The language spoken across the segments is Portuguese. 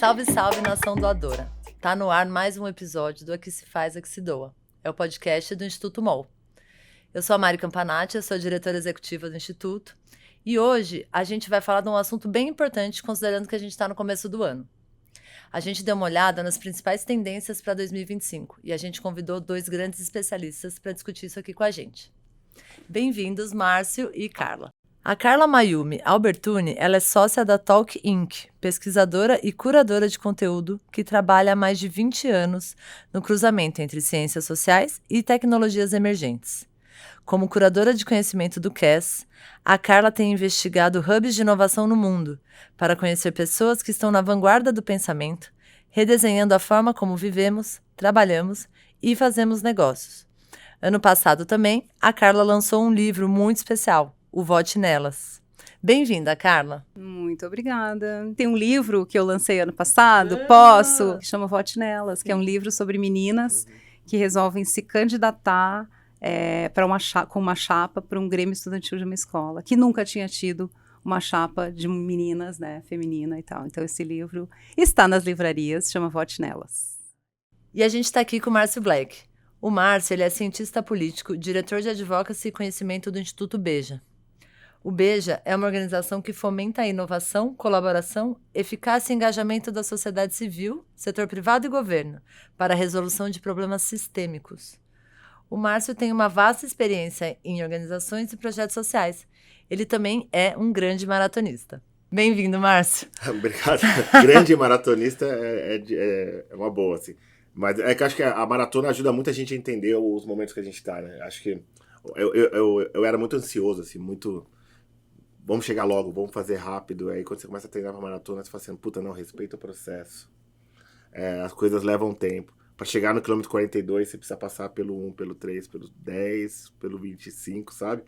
Salve, salve, nação doadora! Tá no ar mais um episódio do Aqui se faz, aqui se doa. É o podcast do Instituto MOL. Eu sou a Mari Campanati, eu sou a diretora executiva do Instituto. E hoje a gente vai falar de um assunto bem importante, considerando que a gente está no começo do ano. A gente deu uma olhada nas principais tendências para 2025 e a gente convidou 2 grandes especialistas para discutir isso aqui com a gente. Bem-vindos, Márcio e Carla. A Carla Mayumi Albertuni, ela é sócia da Talk Inc., pesquisadora e curadora de conteúdo que trabalha há mais de 20 anos no cruzamento entre ciências sociais e tecnologias emergentes. Como curadora de conhecimento do CAS, a Carla tem investigado hubs de inovação no mundo para conhecer pessoas que estão na vanguarda do pensamento, redesenhando a forma como vivemos, trabalhamos e fazemos negócios. Ano passado também, a Carla lançou um livro muito especial, O Vote Nelas. Bem-vinda, Carla. Muito obrigada. Tem um livro que eu lancei ano passado, que chama Vote Nelas, que é um livro sobre meninas que resolvem se candidatar com uma chapa para um grêmio estudantil de uma escola, que nunca tinha tido uma chapa de meninas, né, feminina e tal. Então, esse livro está nas livrarias, chama Vote Nelas. E a gente está aqui com o Márcio Black. O Márcio, ele é cientista político, diretor de advocacy e conhecimento do Instituto Beja. O Beja é uma organização que fomenta a inovação, colaboração, eficácia e engajamento da sociedade civil, setor privado e governo, para a resolução de problemas sistêmicos. O Márcio tem uma vasta experiência em organizações e projetos sociais. Ele também é um grande maratonista. Bem-vindo, Márcio. Obrigado. Grande maratonista é uma boa, assim. Mas é que acho que a maratona ajuda muita gente a entender os momentos que a gente está, né? Acho que eu era muito ansioso, assim, muito... Vamos chegar logo, vamos fazer rápido. Aí quando você começa a treinar pra maratona, você fala assim, puta, não, respeita o processo. As coisas levam tempo. Pra chegar no quilômetro 42, você precisa passar pelo 1, pelo 3, pelo 10, pelo 25, sabe?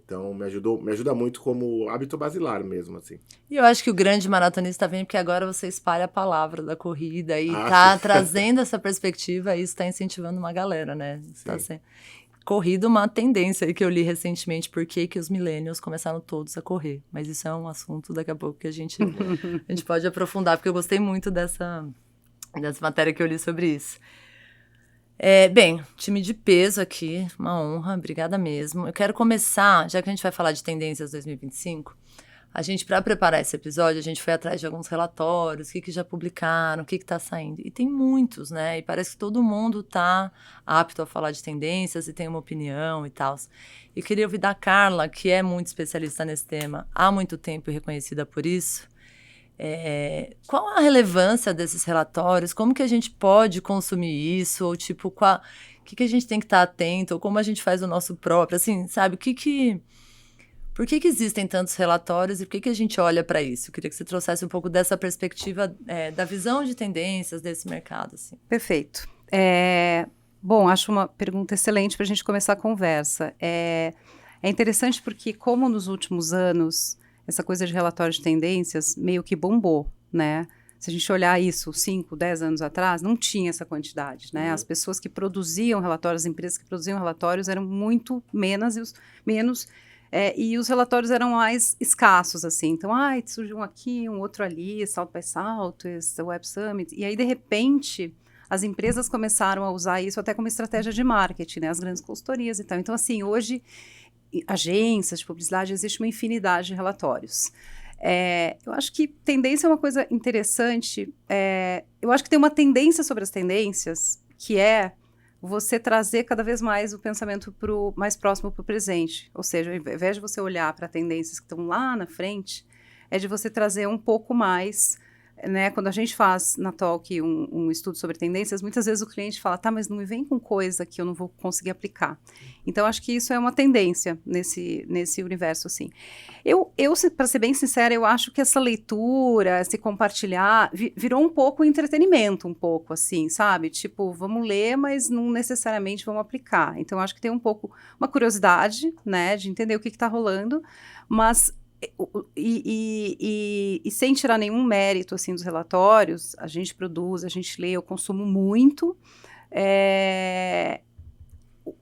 Então, me ajuda muito como hábito basilar mesmo, assim. E eu acho que o grande maratonista vem porque agora você espalha a palavra da corrida e tá trazendo essa perspectiva e isso tá incentivando uma galera, né? Tá sendo corrida uma tendência aí que eu li recentemente, porque que os millennials começaram todos a correr. Mas isso é um assunto daqui a pouco que a gente pode aprofundar, porque eu gostei muito dessa matéria que eu li sobre isso. Bem, time de peso aqui, uma honra, obrigada mesmo. Eu quero começar, já que a gente vai falar de tendências 2025, para preparar esse episódio, a gente foi atrás de alguns relatórios, o que já publicaram, o que está saindo. E tem muitos, né? E parece que todo mundo está apto a falar de tendências e tem uma opinião e tal. E queria ouvir da Carla, que é muito especialista nesse tema há muito tempo e reconhecida por isso. Qual a relevância desses relatórios? Como que a gente pode consumir isso? Ou tipo, o que a gente tem que estar atento? Ou como a gente faz o nosso próprio? Assim, sabe, por que existem tantos relatórios e por que a gente olha para isso? Eu queria que você trouxesse um pouco dessa perspectiva da visão de tendências desse mercado. Assim. Perfeito. Bom, acho uma pergunta excelente para a gente começar a conversa. É interessante porque, como nos últimos anos, essa coisa de relatório de tendências meio que bombou, né? Se a gente olhar isso 5, 10 anos atrás, não tinha essa quantidade, né? As pessoas que produziam relatórios, as empresas que produziam relatórios eram muito menos e os relatórios eram mais escassos, assim. Então, surgiu um aqui, um outro ali, South by Southwest, Web Summit. E aí, de repente, as empresas começaram a usar isso até como estratégia de marketing, né? As grandes consultorias e tal. Então, assim, hoje, agências de publicidade, existe uma infinidade de relatórios. Eu acho que tendência é uma coisa interessante. Eu acho que tem uma tendência sobre as tendências, que é você trazer cada vez mais o pensamento mais próximo para o presente. Ou seja, ao invés de você olhar para tendências que estão lá na frente, é de você trazer um pouco mais, né? Quando a gente faz na Talk um estudo sobre tendências, muitas vezes o cliente fala, mas não me vem com coisa que eu não vou conseguir aplicar. Então, acho que isso é uma tendência nesse universo, assim. Eu para ser bem sincera, eu acho que essa leitura, se compartilhar, virou um pouco entretenimento, um pouco, assim, sabe? Tipo, vamos ler, mas não necessariamente vamos aplicar. Então, acho que tem um pouco uma curiosidade, né, de entender o que está rolando, mas... E sem tirar nenhum mérito assim, dos relatórios, a gente produz, a gente lê, eu consumo muito.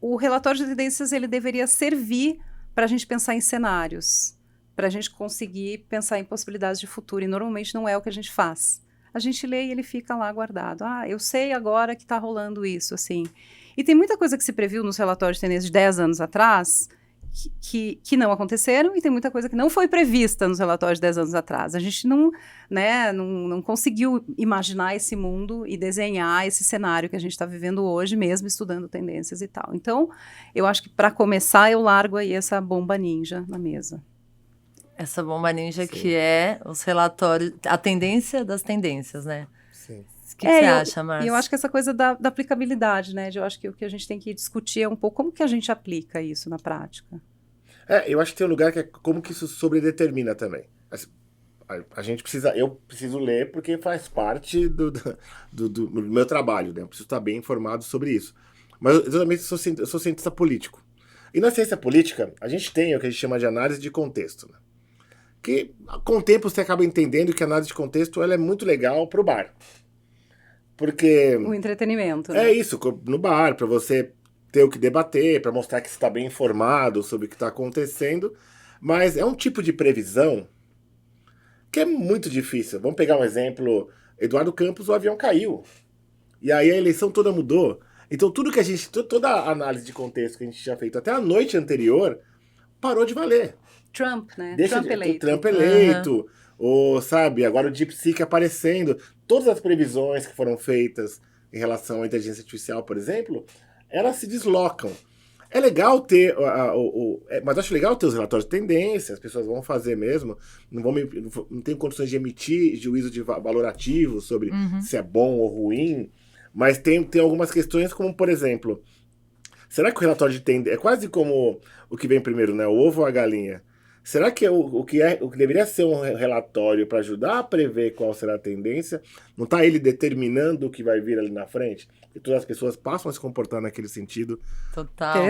O relatório de tendências ele deveria servir para a gente pensar em cenários, para a gente conseguir pensar em possibilidades de futuro, e normalmente não é o que a gente faz. a gente lê e ele fica lá guardado. Ah, eu sei agora que está rolando isso, assim. E tem muita coisa que se previu nos relatórios de tendência de 10 anos atrás que não aconteceram, e tem muita coisa que não foi prevista nos relatórios de 10 anos atrás. A gente não conseguiu imaginar esse mundo e desenhar esse cenário que a gente está vivendo hoje, mesmo estudando tendências e tal. Então, eu acho que para começar, eu largo aí essa bomba ninja na mesa. Essa bomba ninja Sim. que é os relatórios, a tendência das tendências, né? Sim. O que você acha, Márcia? E eu acho que essa coisa da aplicabilidade, né? Eu acho que o que a gente tem que discutir é um pouco como que a gente aplica isso na prática. Eu acho que tem um lugar que é como que isso sobredetermina também. A gente precisa, eu preciso ler porque faz parte do meu trabalho, né? Eu preciso estar bem informado sobre isso. Mas eu também sou cientista político. E na ciência política, a gente tem o que a gente chama de análise de contexto, né? Que com o tempo você acaba entendendo que a análise de contexto ela é muito legal pro bar. Porque o entretenimento, né? É isso, no bar, para você ter o que debater, para mostrar que você está bem informado sobre o que está acontecendo. Mas é um tipo de previsão que é muito difícil. Vamos pegar um exemplo. Eduardo Campos, o avião caiu. E aí a eleição toda mudou. Então tudo que toda a análise de contexto que a gente tinha feito até a noite anterior, parou de valer. Trump, né? Trump eleito. Ou, sabe, agora o DeepSeek aparecendo. Todas as previsões que foram feitas em relação à inteligência artificial, por exemplo, elas se deslocam. É legal ter, mas acho legal ter os relatórios de tendência, as pessoas vão fazer mesmo, não tenho condições de emitir juízo de valorativo sobre se é bom ou ruim, mas tem algumas questões como, por exemplo, será que o relatório de tendência, é quase como o que vem primeiro, né, o ovo ou a galinha? Será que o que deveria ser um relatório para ajudar a prever qual será a tendência, não está ele determinando o que vai vir ali na frente? E todas as pessoas passam a se comportar naquele sentido. Total.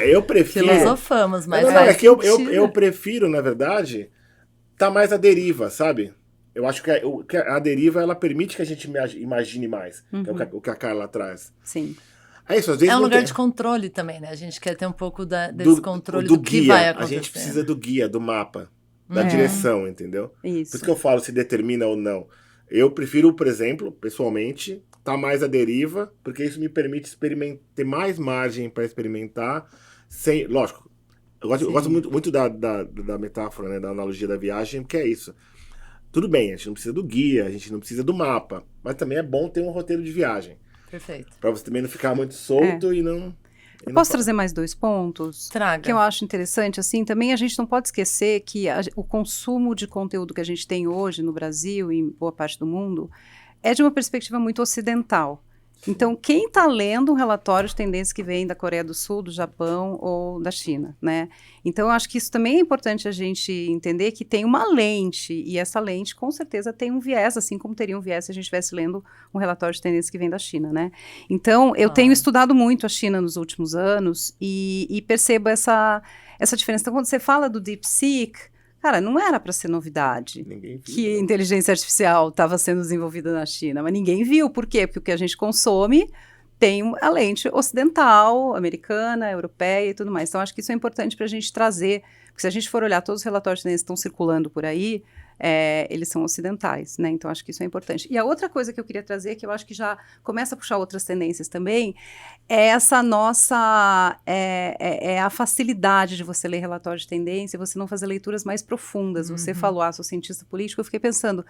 Eu prefiro... Filosofamos, mas é que eu prefiro, na verdade, tá mais à deriva, sabe? Eu acho que a deriva, ela permite que a gente imagine mais, que é o que a Carla traz. Sim. É isso, às vezes um lugar de controle também, né? A gente quer ter um pouco desse controle do que guia. vai acontecer. A gente precisa do guia, do mapa, da direção, entendeu? Isso. Por isso que eu falo se determina ou não. Eu prefiro, por exemplo, pessoalmente, estar mais à deriva, porque isso me permite ter mais margem para experimentar, sem... Lógico, eu gosto muito da metáfora, né, da analogia da viagem, porque é isso. Tudo bem, a gente não precisa do guia, a gente não precisa do mapa, mas também é bom ter um roteiro de viagem. Perfeito. Para você também não ficar muito solto e não... Eu posso trazer mais 2 pontos? Traga. Que eu acho interessante, assim, também a gente não pode esquecer que o consumo de conteúdo que a gente tem hoje no Brasil e em boa parte do mundo é de uma perspectiva muito ocidental. Então, quem está lendo um relatório de tendência que vem da Coreia do Sul, do Japão ou da China, né? Então, eu acho que isso também é importante a gente entender que tem uma lente, e essa lente, com certeza, tem um viés, assim como teria um viés se a gente estivesse lendo um relatório de tendência que vem da China, né? Então, eu tenho estudado muito a China nos últimos anos e percebo essa diferença. Então, quando você fala do DeepSeek, cara, não era para ser novidade que a inteligência artificial estava sendo desenvolvida na China, mas ninguém viu. Por quê? Porque o que a gente consome tem a lente ocidental, americana, europeia e tudo mais. Então, acho que isso é importante para a gente trazer, porque se a gente for olhar todos os relatórios que estão circulando por aí, eles são ocidentais, né? Então, acho que isso é importante. E a outra coisa que eu queria trazer, que eu acho que já começa a puxar outras tendências também, é essa nossa... a facilidade de você ler relatórios de tendência, você não fazer leituras mais profundas. Você falou, sou cientista político, eu fiquei pensando,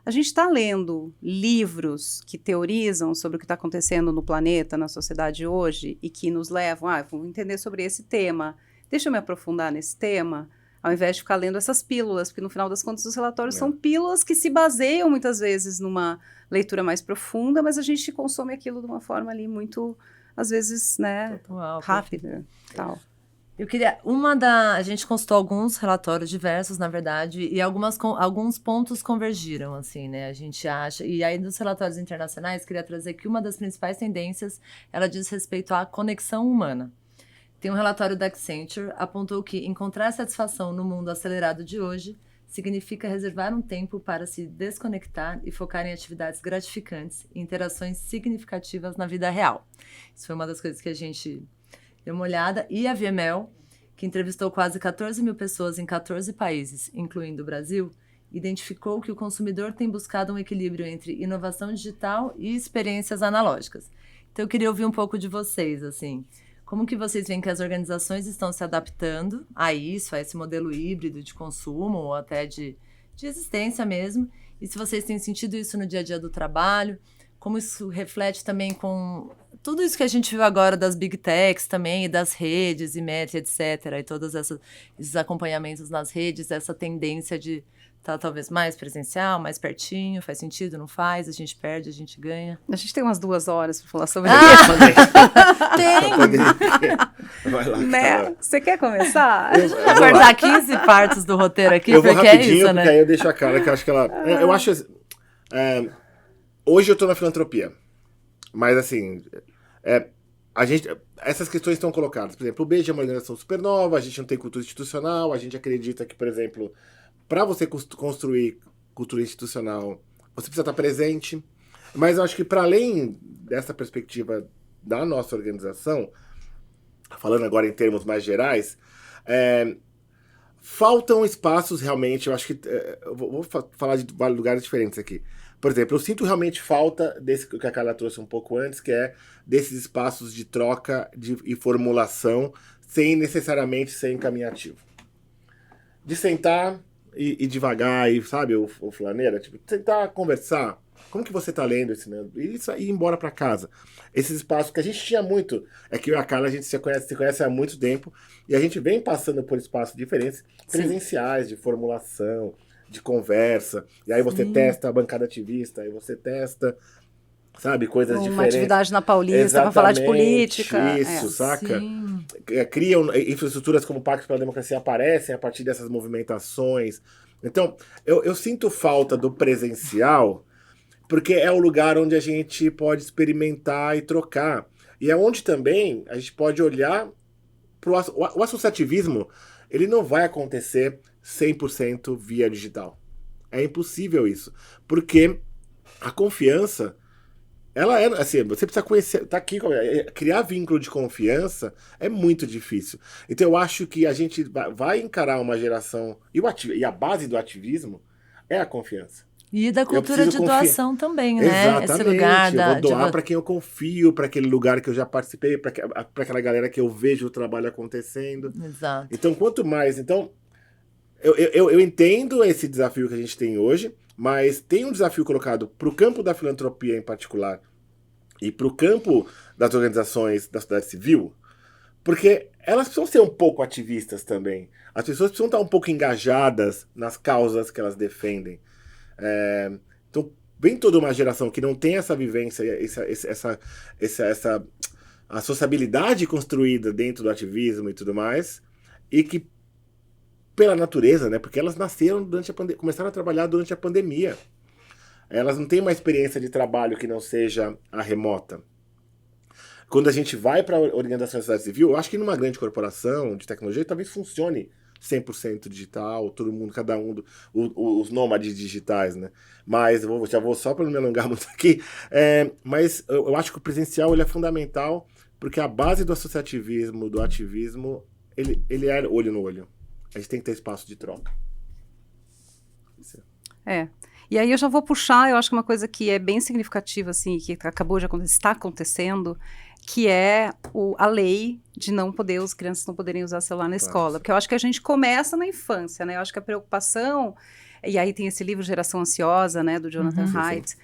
a gente está lendo livros que teorizam sobre o que está acontecendo no planeta, na sociedade hoje, e que nos levam, vamos entender sobre esse tema, deixa eu me aprofundar nesse tema, ao invés de ficar lendo essas pílulas, porque no final das contas os relatórios são pílulas que se baseiam muitas vezes numa leitura mais profunda, mas a gente consome aquilo de uma forma ali muito, às vezes, né, rápida, tal. Eu queria, a gente consultou alguns relatórios diversos, na verdade, e alguns pontos convergiram, assim, né, a gente acha, e aí dos relatórios internacionais, queria trazer que uma das principais tendências, ela diz respeito à conexão humana. Tem um relatório da Accenture, apontou que encontrar satisfação no mundo acelerado de hoje significa reservar um tempo para se desconectar e focar em atividades gratificantes e interações significativas na vida real. Isso foi uma das coisas que a gente deu uma olhada. E a VML, que entrevistou quase 14 mil pessoas em 14 países, incluindo o Brasil, identificou que o consumidor tem buscado um equilíbrio entre inovação digital e experiências analógicas. Então, eu queria ouvir um pouco de vocês, assim, como que vocês veem que as organizações estão se adaptando a isso, a esse modelo híbrido de consumo ou até de existência mesmo, e se vocês têm sentido isso no dia a dia do trabalho, como isso reflete também com tudo isso que a gente viu agora das big techs também, e das redes, e Meta, etc., e todos esses acompanhamentos nas redes, essa tendência de estar talvez mais presencial, mais pertinho, faz sentido, não faz, a gente perde, a gente ganha. A gente tem umas 2 horas para falar sobre isso. Tem! Vai lá, Né? Você quer começar? Vou cortar 15 partes do roteiro aqui, eu vou porque rapidinho, é isso, porque né? aí eu deixo a cara, que eu acho que ela... Eu acho... hoje eu tô na filantropia, mas assim... essas questões estão colocadas. Por exemplo, o BEJ é uma organização super nova, a gente não tem cultura institucional, a gente acredita que, por exemplo, para você construir cultura institucional, você precisa estar presente. Mas eu acho que, para além dessa perspectiva da nossa organização, falando agora em termos mais gerais, faltam espaços realmente, eu acho que... eu vou falar de vários lugares diferentes aqui. Por exemplo, eu sinto realmente falta desse que a Carla trouxe um pouco antes, que é desses espaços de troca e formulação, sem necessariamente ser encaminhativo. De sentar e devagar, e, sabe, o flaneira, tipo, tentar conversar. Como que você tá lendo esse livro? E ir embora para casa. Esses espaços que a gente tinha muito, é que eu e a Carla, a gente se conhece há muito tempo, e a gente vem passando por espaços diferentes, presenciais, de formulação, de conversa, e aí você testa a bancada ativista, aí você testa, sabe, coisas diferentes. Uma atividade na Paulista para falar de política. Isso, saca? Sim. Criam infraestruturas como o Pacto pela Democracia, aparecem a partir dessas movimentações. Então, eu sinto falta do presencial, porque é o lugar onde a gente pode experimentar e trocar. E é onde também a gente pode olhar para o associativismo. Ele não vai acontecer 100% via digital. É impossível isso. Porque a confiança, ela é assim, você precisa conhecer, tá aqui, criar vínculo de confiança é muito difícil. Então eu acho que a gente vai encarar uma geração, e a base do ativismo é a confiança. E da cultura de doação também, né? Exatamente. Esse lugar eu vou doar para quem eu confio, para aquele lugar que eu já participei, para aquela galera que eu vejo o trabalho acontecendo. Exato. Então, quanto mais... Então, eu entendo esse desafio que a gente tem hoje, mas tem um desafio colocado para o campo da filantropia em particular e para o campo das organizações da sociedade civil, porque elas precisam ser um pouco ativistas também. As pessoas precisam estar um pouco engajadas nas causas que elas defendem. Então, vem toda uma geração que não tem essa vivência, essa sociabilidade construída dentro do ativismo e tudo mais, e que, pela natureza, né, porque elas nasceram durante a pandemia, começaram a trabalhar durante a pandemia. Elas não têm uma experiência de trabalho que não seja a remota. Quando a gente vai para a organização da sociedade civil, eu acho que numa grande corporação de tecnologia talvez funcione 100% digital, todo mundo, cada um, os nômades digitais, né? Mas já vou só para não me alongar muito aqui, mas eu acho que o presencial ele é fundamental, porque a base do associativismo, do ativismo, ele é olho no olho. A gente tem que ter espaço de troca. E aí eu já vou puxar, eu acho que uma coisa que é bem significativa, assim, que acabou de acontecer, está acontecendo, que é a lei de as crianças não poderem usar celular na escola. Porque eu acho que a gente começa na infância, né? Eu acho que a preocupação... E aí tem esse livro Geração Ansiosa, né? Do Jonathan Haidt.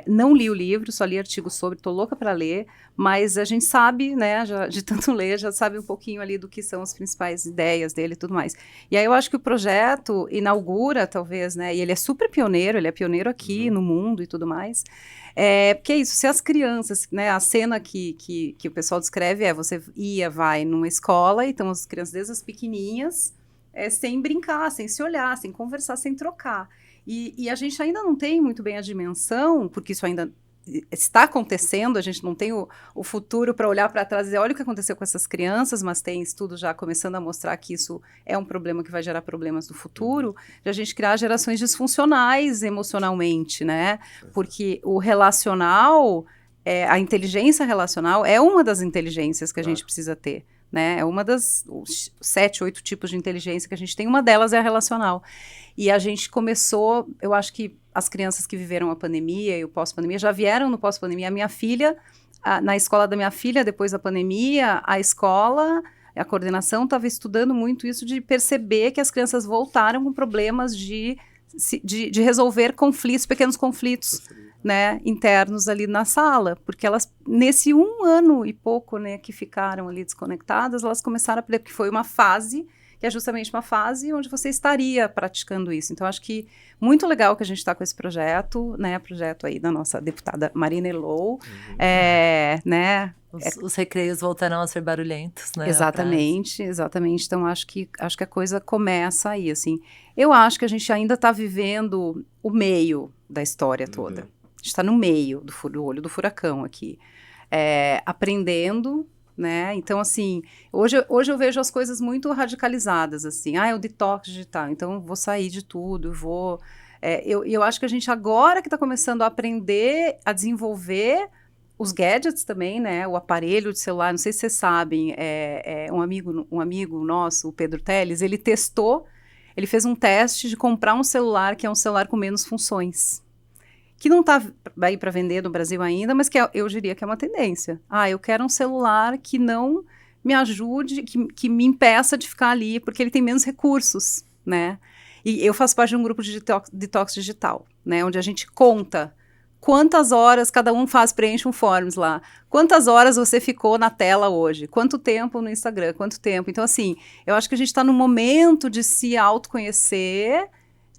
Não li o livro, só li artigos sobre, tô louca para ler, mas a gente sabe, né, de tanto ler, já sabe um pouquinho ali do que são as principais ideias dele e tudo mais. E aí eu acho que o projeto inaugura, talvez, né, e ele é super pioneiro, ele é pioneiro aqui no mundo e tudo mais, porque é isso, se as crianças, né, a cena que o pessoal descreve você vai numa escola e estão as crianças desde as pequenininhas, sem brincar, sem se olhar, sem conversar, sem trocar. E a gente ainda não tem muito bem a dimensão, porque isso ainda está acontecendo, a gente não tem o futuro para olhar para trás e dizer, olha o que aconteceu com essas crianças, mas tem estudos já começando a mostrar que isso é um problema que vai gerar problemas no futuro, de a gente criar gerações disfuncionais emocionalmente, né? Porque o relacional, a inteligência relacional é uma das inteligências que a gente precisa ter. né? É uma das 7, 8 tipos de inteligência que a gente tem. Uma delas é a relacional. E a gente começou, eu acho que as crianças que viveram a pandemia e o pós-pandemia já vieram no pós-pandemia. A minha filha, na escola da minha filha, depois da pandemia, a coordenação estava estudando muito isso de perceber que as crianças voltaram com problemas de resolver conflitos, pequenos conflitos, né, internos ali na sala, porque elas, nesse 1 ano e pouco, né, que ficaram ali desconectadas, elas começaram a aprender, porque foi uma fase, que é justamente uma fase onde você estaria praticando isso. Então, acho que muito legal que a gente está com esse projeto, né, projeto aí da nossa deputada Marina Elou, né. Os recreios voltarão a ser barulhentos, né? Exatamente. Então acho que a coisa começa aí, assim. Eu acho que a gente ainda está vivendo o meio da história toda. A gente está no meio do olho do furacão aqui, aprendendo, né? Então, assim, hoje eu vejo as coisas muito radicalizadas, assim. É o detox digital, então eu vou sair de tudo, eu acho que a gente agora que está começando a aprender, a desenvolver os gadgets também, né? O aparelho de celular, não sei se vocês sabem, um amigo nosso, o Pedro Teles, ele fez um teste de comprar um celular que é um celular com menos funções, que não está aí para vender no Brasil ainda, mas que eu diria que é uma tendência. Eu quero um celular que não me ajude, que me impeça de ficar ali, porque ele tem menos recursos, né? E eu faço parte de um grupo de detox digital, né? Onde a gente conta quantas horas cada um preenche um forms lá. Quantas horas você ficou na tela hoje? Quanto tempo no Instagram? Quanto tempo? Então, assim, eu acho que a gente está no momento de se autoconhecer,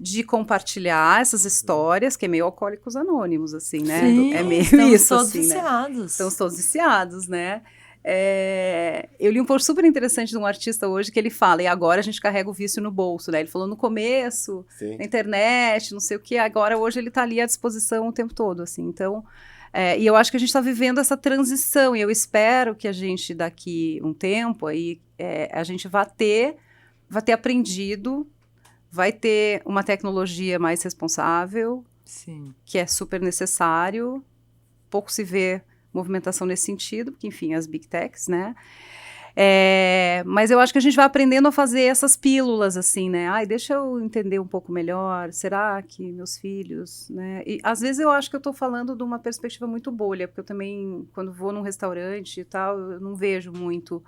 de compartilhar essas histórias, que é meio Alcoólicos Anônimos, assim, né? Sim, é meio isso, todos assim, viciados. Né? Estamos todos viciados, né? Eu li um post super interessante de um artista hoje que ele fala, e agora a gente carrega o vício no bolso, né? Ele falou no começo, Sim. na internet, não sei o que, agora hoje ele está ali à disposição o tempo todo, assim. Então, e eu acho que a gente está vivendo essa transição, e eu espero que a gente, daqui um tempo, aí, a gente vai ter aprendido, vai ter uma tecnologia mais responsável, Sim. que é super necessário, pouco se vê movimentação nesse sentido, porque, enfim, as big techs, né? Mas eu acho que a gente vai aprendendo a fazer essas pílulas, assim, né? Deixa eu entender um pouco melhor, será que meus filhos, né? E, às vezes, eu acho que eu estou falando de uma perspectiva muito bolha, porque eu também, quando vou num restaurante e tal, eu não vejo muito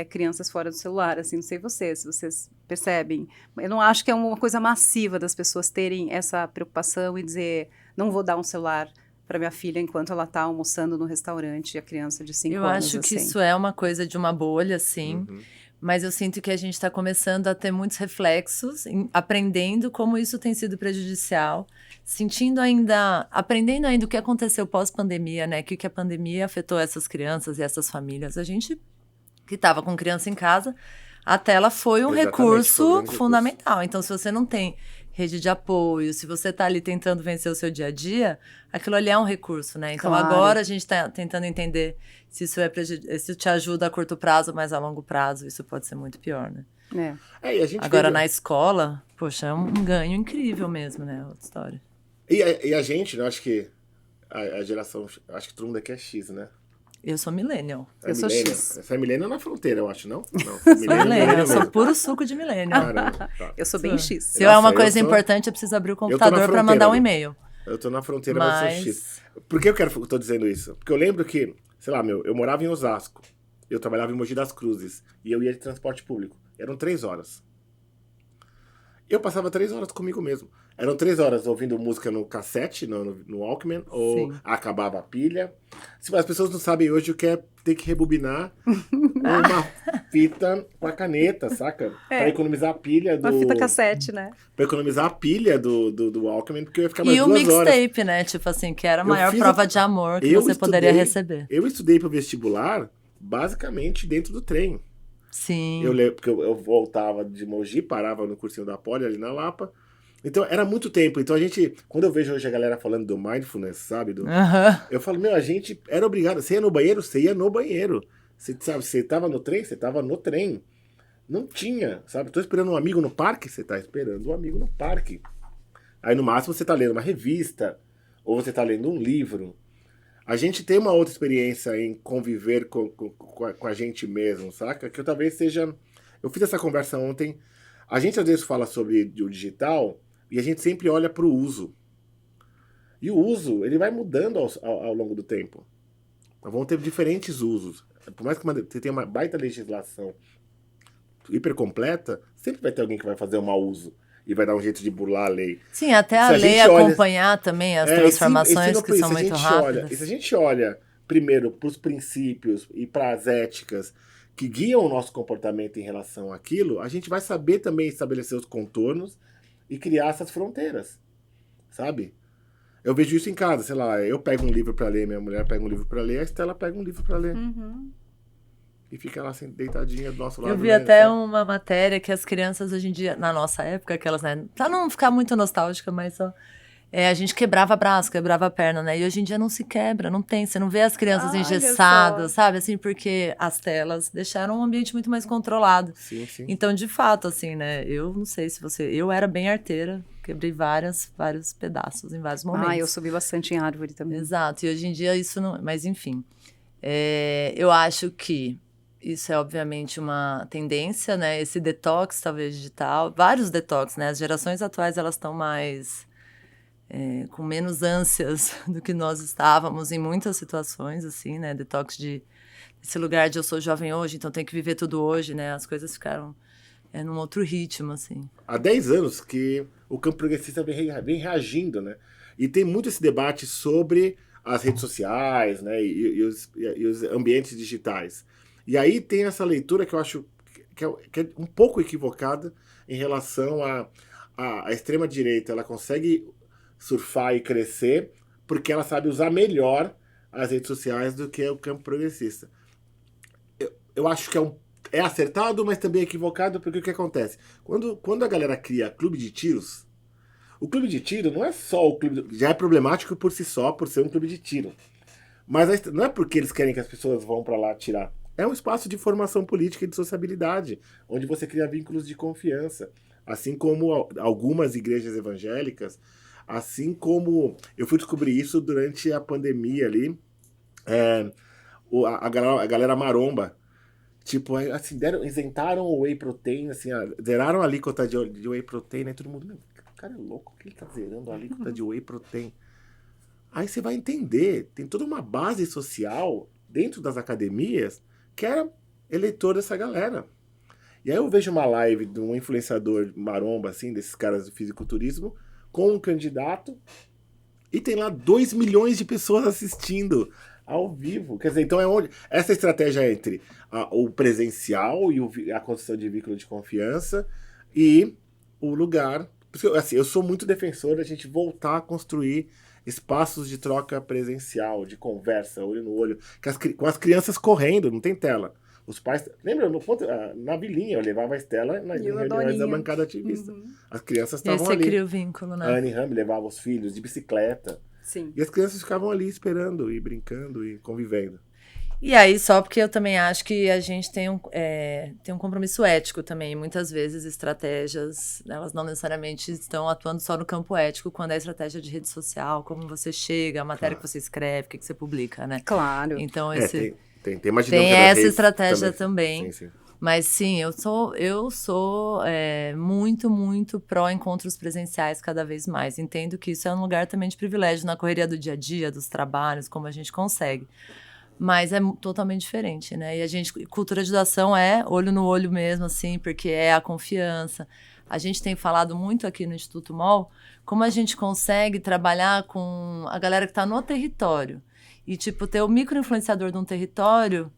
crianças fora do celular, assim, não sei se vocês percebem. Eu não acho que é uma coisa massiva das pessoas terem essa preocupação e dizer, não vou dar um celular para minha filha enquanto ela está almoçando no restaurante, a criança de 5 anos. Eu acho que isso é uma coisa de uma bolha, sim, mas eu sinto que a gente está começando a ter muitos reflexos, aprendendo como isso tem sido prejudicial, aprendendo ainda o que aconteceu pós-pandemia, né, que a pandemia afetou essas crianças e essas famílias. A gente que estava com criança em casa, a tela foi um recurso fundamental. Então, se você não tem rede de apoio, se você está ali tentando vencer o seu dia a dia, aquilo ali é um recurso, né? Então, agora a gente está tentando entender se isso se te ajuda a curto prazo, mas a longo prazo isso pode ser muito pior, né? E a gente agora, na escola, poxa, é um ganho incrível mesmo, né? Outra história. E a gente, né? Acho que a geração, acho que todo mundo aqui é X, né? Eu sou millennial. Eu sou X. Você é millennial na fronteira, eu acho, não? Sou millennial, eu sou puro suco de millennial. Caramba, tá. Eu sou bem X. Se é uma coisa importante, eu preciso abrir o computador para mandar um e-mail. Eu tô na fronteira, mas sou X. Por que eu tô dizendo isso? Porque eu lembro que, sei lá, eu morava em Osasco, eu trabalhava em Mogi das Cruzes, e eu ia de transporte público. Eram 3 horas. Eu passava 3 horas comigo mesmo. Eram 3 horas ouvindo música no cassete, no Walkman, ou acabava a pilha. As pessoas não sabem hoje o que é ter que rebobinar uma fita com a caneta, saca? Pra economizar a pilha do... Uma fita cassete, né? Pra economizar a pilha do Walkman, porque eu ia ficar mais 2 horas. E o mixtape, né? Tipo assim, que era a maior prova de amor que você poderia receber. Eu estudei pro vestibular, basicamente, dentro do trem. Sim. Eu lembro porque eu voltava de Mogi, parava no cursinho da Poli, ali na Lapa. Então, era muito tempo. Então, quando eu vejo hoje a galera falando do mindfulness, sabe? Eu falo, a gente era obrigado. Você ia no banheiro? Você ia no banheiro. Você tava no trem? Você tava no trem. Não tinha, sabe? Tô esperando um amigo no parque? Você tá esperando um amigo no parque. Aí, no máximo, você tá lendo uma revista, ou você tá lendo um livro. a gente tem uma outra experiência em conviver com a gente mesmo, saca? Que eu talvez seja... Eu fiz essa conversa ontem. A gente às vezes fala sobre o digital e a gente sempre olha para o uso. E o uso, ele vai mudando ao longo do tempo. Nós vamos ter diferentes usos. Por mais que você tenha uma baita legislação hiper completa, sempre vai ter alguém que vai fazer um mau uso e vai dar um jeito de burlar a lei. Sim, até a lei acompanhar também as transformações que são muito rápidas. E se a gente olha primeiro para os princípios e para as éticas que guiam o nosso comportamento em relação àquilo, a gente vai saber também estabelecer os contornos e criar essas fronteiras, sabe? Eu vejo isso em casa, sei lá, eu pego um livro para ler, minha mulher pega um livro para ler, a Estela pega um livro para ler. E fica lá assim, deitadinha do nosso lado. Eu vi até uma matéria que as crianças hoje em dia, na nossa época, aquelas, né, pra não ficar muito nostálgica, mas só... a gente quebrava braço, quebrava perna, né? E hoje em dia não se quebra, não tem. Você não vê as crianças engessadas, sabe? Assim, porque as telas deixaram um ambiente muito mais controlado. Sim, sim. Então, de fato, assim, né? Eu não sei se você... Eu era bem arteira, quebrei vários pedaços em vários momentos. Eu subi bastante em árvore também. Exato. E hoje em dia isso não... Mas, enfim. Eu acho que isso é, obviamente, uma tendência, né? Esse detox, talvez, digital. Vários detox, né? As gerações atuais, elas estão mais... com menos ânsias do que nós estávamos em muitas situações, assim, né? Detox esse lugar de eu sou jovem hoje, então tenho que viver tudo hoje, né? As coisas ficaram num outro ritmo, assim. Há 10 anos que o campo progressista vem reagindo, né? E tem muito esse debate sobre as redes sociais, né? E os ambientes digitais. E aí tem essa leitura que eu acho que é um pouco equivocada em relação à extrema-direita. Ela consegue surfar e crescer porque ela sabe usar melhor as redes sociais do que o campo progressista. Eu acho que é acertado, mas também é equivocado, porque o que acontece? Quando a galera cria clube de tiros, o clube de tiro não é só o clube... Já é problemático por si só, por ser um clube de tiro. Mas não é porque eles querem que as pessoas vão para lá atirar. É um espaço de formação política e de sociabilidade, onde você cria vínculos de confiança. Assim como algumas igrejas evangélicas, assim como... Eu fui descobrir isso durante a pandemia ali, a galera maromba, tipo, assim, isentaram o whey protein, assim, zeraram a alíquota de whey protein, e todo mundo, o cara é louco, que ele tá zerando a alíquota de whey protein? Aí você vai entender, tem toda uma base social dentro das academias que era eleitor dessa galera. E aí eu vejo uma live de um influenciador maromba, assim, desses caras do fisiculturismo, com um candidato, e tem lá 2 milhões de pessoas assistindo ao vivo. Quer dizer, então essa estratégia entre o presencial e a construção de vínculo de confiança e o lugar. Porque, assim, eu sou muito defensor da gente voltar a construir espaços de troca presencial, de conversa, olho no olho, com as crianças correndo, não tem tela. Os pais... Lembra, na vilinha, eu levava a Estela nas reuniões da bancada ativista. As crianças estavam ali. E você cria o vínculo, né? A Anne Rami levava os filhos de bicicleta. Sim. E as crianças ficavam ali esperando e brincando e convivendo. E aí, só porque eu também acho que a gente tem um compromisso ético também. Muitas vezes estratégias, elas não necessariamente estão atuando só no campo ético, quando é estratégia de rede social, como você chega, a matéria que você escreve, o que você publica, né? Claro. Então, tem mais tem essa estratégia também. Sim. Mas sim, eu sou muito, muito pró-encontros presenciais cada vez mais. Entendo que isso é um lugar também de privilégio na correria do dia a dia, dos trabalhos, como a gente consegue. Mas é totalmente diferente, né? E cultura de doação é olho no olho mesmo, assim, porque é a confiança. A gente tem falado muito aqui no Instituto MOL como a gente consegue trabalhar com a galera que está no território. E, tipo, ter o micro-influenciador de um território,